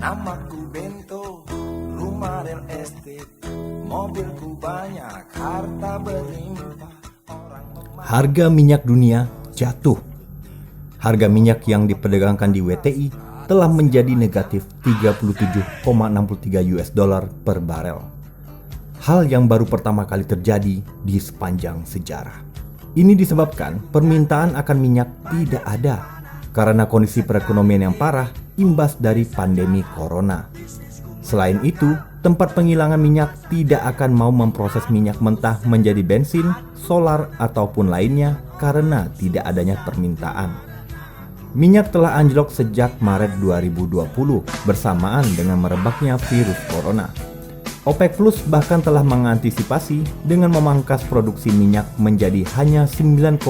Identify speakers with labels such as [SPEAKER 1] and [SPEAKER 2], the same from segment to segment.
[SPEAKER 1] Namaku Bento, rumah real estate, mobilku banyak, harta berlimpah.
[SPEAKER 2] Harga minyak dunia jatuh. Harga minyak yang diperdagangkan di WTI telah menjadi negatif 37,63 US dollar per barel. Hal yang baru pertama kali terjadi di sepanjang sejarah. Ini disebabkan permintaan akan minyak tidak ada karena kondisi perekonomian yang parah imbas dari pandemi corona. Selain itu, tempat penggilingan minyak tidak akan mau memproses minyak mentah menjadi bensin, solar, ataupun lainnya karena tidak adanya permintaan. Minyak telah anjlok sejak Maret 2020 bersamaan dengan merebaknya virus corona. OPEC Plus bahkan telah mengantisipasi dengan memangkas produksi minyak menjadi hanya 9,7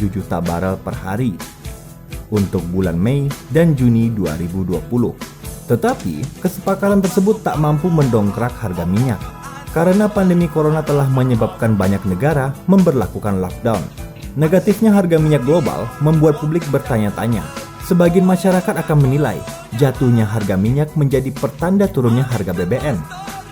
[SPEAKER 2] juta barel per hari untuk bulan Mei dan Juni 2020. Tetapi, kesepakatan tersebut tak mampu mendongkrak harga minyak karena pandemi corona telah menyebabkan banyak negara memberlakukan lockdown. Negatifnya harga minyak global membuat publik bertanya-tanya. Sebagian masyarakat akan menilai jatuhnya harga minyak menjadi pertanda turunnya harga BBM.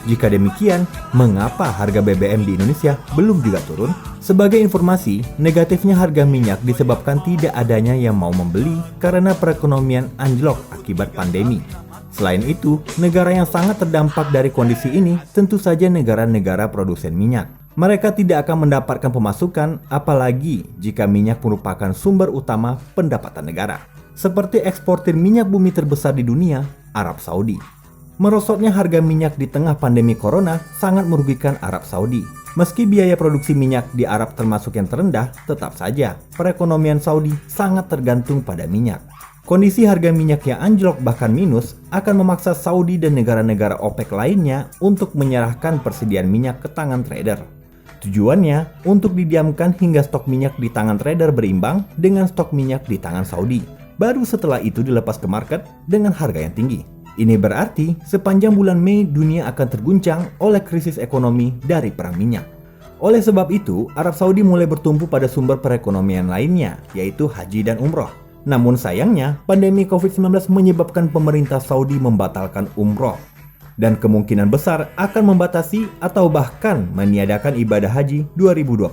[SPEAKER 2] Jika demikian, mengapa harga BBM di Indonesia belum juga turun? Sebagai informasi, negatifnya harga minyak disebabkan tidak adanya yang mau membeli karena perekonomian anjlok akibat pandemi. Selain itu, negara yang sangat terdampak dari kondisi ini tentu saja negara-negara produsen minyak. Mereka tidak akan mendapatkan pemasukan, apalagi jika minyak merupakan sumber utama pendapatan negara. Seperti eksportir minyak bumi terbesar di dunia, Arab Saudi. Merosotnya harga minyak di tengah pandemi corona sangat merugikan Arab Saudi. Meski biaya produksi minyak di Arab termasuk yang terendah, tetap saja perekonomian Saudi sangat tergantung pada minyak. Kondisi harga minyak yang anjlok bahkan minus akan memaksa Saudi dan negara-negara OPEC lainnya untuk menyerahkan persediaan minyak ke tangan trader. Tujuannya untuk didiamkan hingga stok minyak di tangan trader berimbang dengan stok minyak di tangan Saudi. Baru setelah itu dilepas ke market dengan harga yang tinggi. Ini berarti sepanjang bulan Mei dunia akan terguncang oleh krisis ekonomi dari perang minyak. Oleh sebab itu, Arab Saudi mulai bertumpu pada sumber perekonomian lainnya, yaitu haji dan umroh. Namun sayangnya, pandemi COVID-19 menyebabkan pemerintah Saudi membatalkan umroh dan kemungkinan besar akan membatasi atau bahkan meniadakan ibadah haji 2020.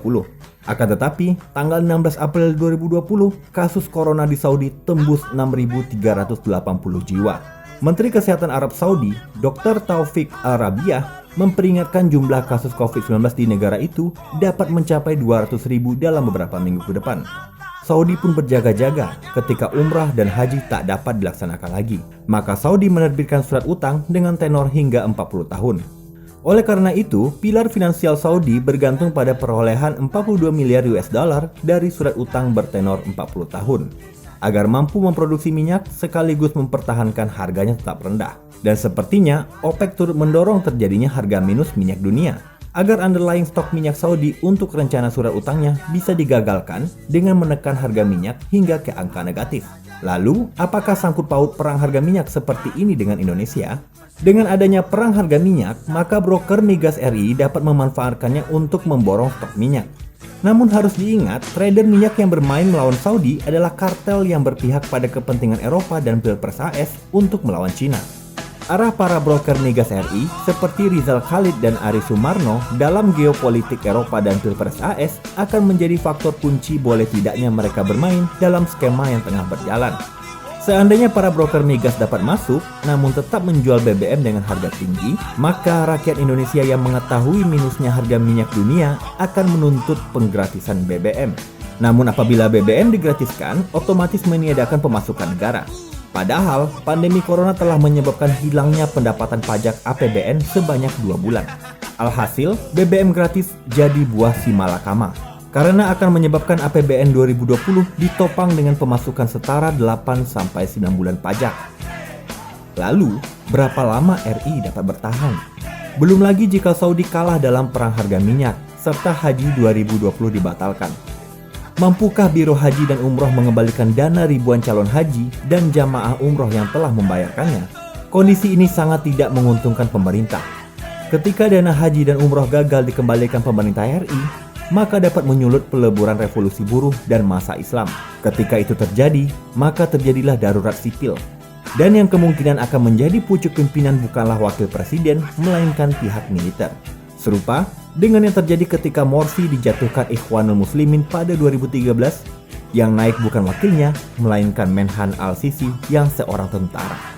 [SPEAKER 2] Akan tetapi, tanggal 16 April 2020, kasus corona di Saudi tembus 6.380 jiwa. Menteri Kesehatan Arab Saudi, Dr. Taufik Al-Rabiah, memperingatkan jumlah kasus COVID-19 di negara itu dapat mencapai 200.000 dalam beberapa minggu ke depan. Saudi pun berjaga-jaga ketika umrah dan haji tak dapat dilaksanakan lagi. Maka Saudi menerbitkan surat utang dengan tenor hingga 40 tahun. Oleh karena itu, pilar finansial Saudi bergantung pada perolehan 42 miliar US dollar dari surat utang bertenor 40 tahun. Agar mampu memproduksi minyak sekaligus mempertahankan harganya tetap rendah. Dan sepertinya OPEC turut mendorong terjadinya harga minus minyak dunia agar underlying stok minyak Saudi untuk rencana surat utangnya bisa digagalkan dengan menekan harga minyak hingga ke angka negatif. Lalu, apakah sangkut paut perang harga minyak seperti ini dengan Indonesia? Dengan adanya perang harga minyak, maka broker migas RI dapat memanfaatkannya untuk memborong stok minyak. Namun harus diingat, trader minyak yang bermain melawan Saudi adalah kartel yang berpihak pada kepentingan Eropa dan Pilpres AS untuk melawan Cina. Arah para broker migas RI seperti Rizal Khalid dan Ari Sumarno dalam geopolitik Eropa dan Pilpres AS akan menjadi faktor kunci boleh tidaknya mereka bermain dalam skema yang tengah berjalan. Seandainya para broker migas dapat masuk, namun tetap menjual BBM dengan harga tinggi, maka rakyat Indonesia yang mengetahui minusnya harga minyak dunia akan menuntut penggratisan BBM. Namun apabila BBM digratiskan, otomatis meniadakan pemasukan negara. Padahal, pandemi corona telah menyebabkan hilangnya pendapatan pajak APBN sebanyak 2 bulan. Alhasil, BBM gratis jadi buah si malakama. Karena akan menyebabkan APBN 2020 ditopang dengan pemasukan setara 8-9 bulan pajak. Lalu, berapa lama RI dapat bertahan? Belum lagi jika Saudi kalah dalam perang harga minyak, serta haji 2020 dibatalkan. Mampukah Biro Haji dan Umroh mengembalikan dana ribuan calon haji dan jamaah umroh yang telah membayarkannya? Kondisi ini sangat tidak menguntungkan pemerintah. Ketika dana haji dan umroh gagal dikembalikan pemerintah RI, maka dapat menyulut peleburan revolusi buruh dan massa Islam. Ketika itu terjadi, maka terjadilah darurat sipil. Dan yang kemungkinan akan menjadi pucuk pimpinan bukanlah wakil presiden, melainkan pihak militer. Serupa dengan yang terjadi ketika Morsi dijatuhkan Ikhwanul Muslimin pada 2013, yang naik bukan wakilnya, melainkan Menhan al-Sisi yang seorang tentara.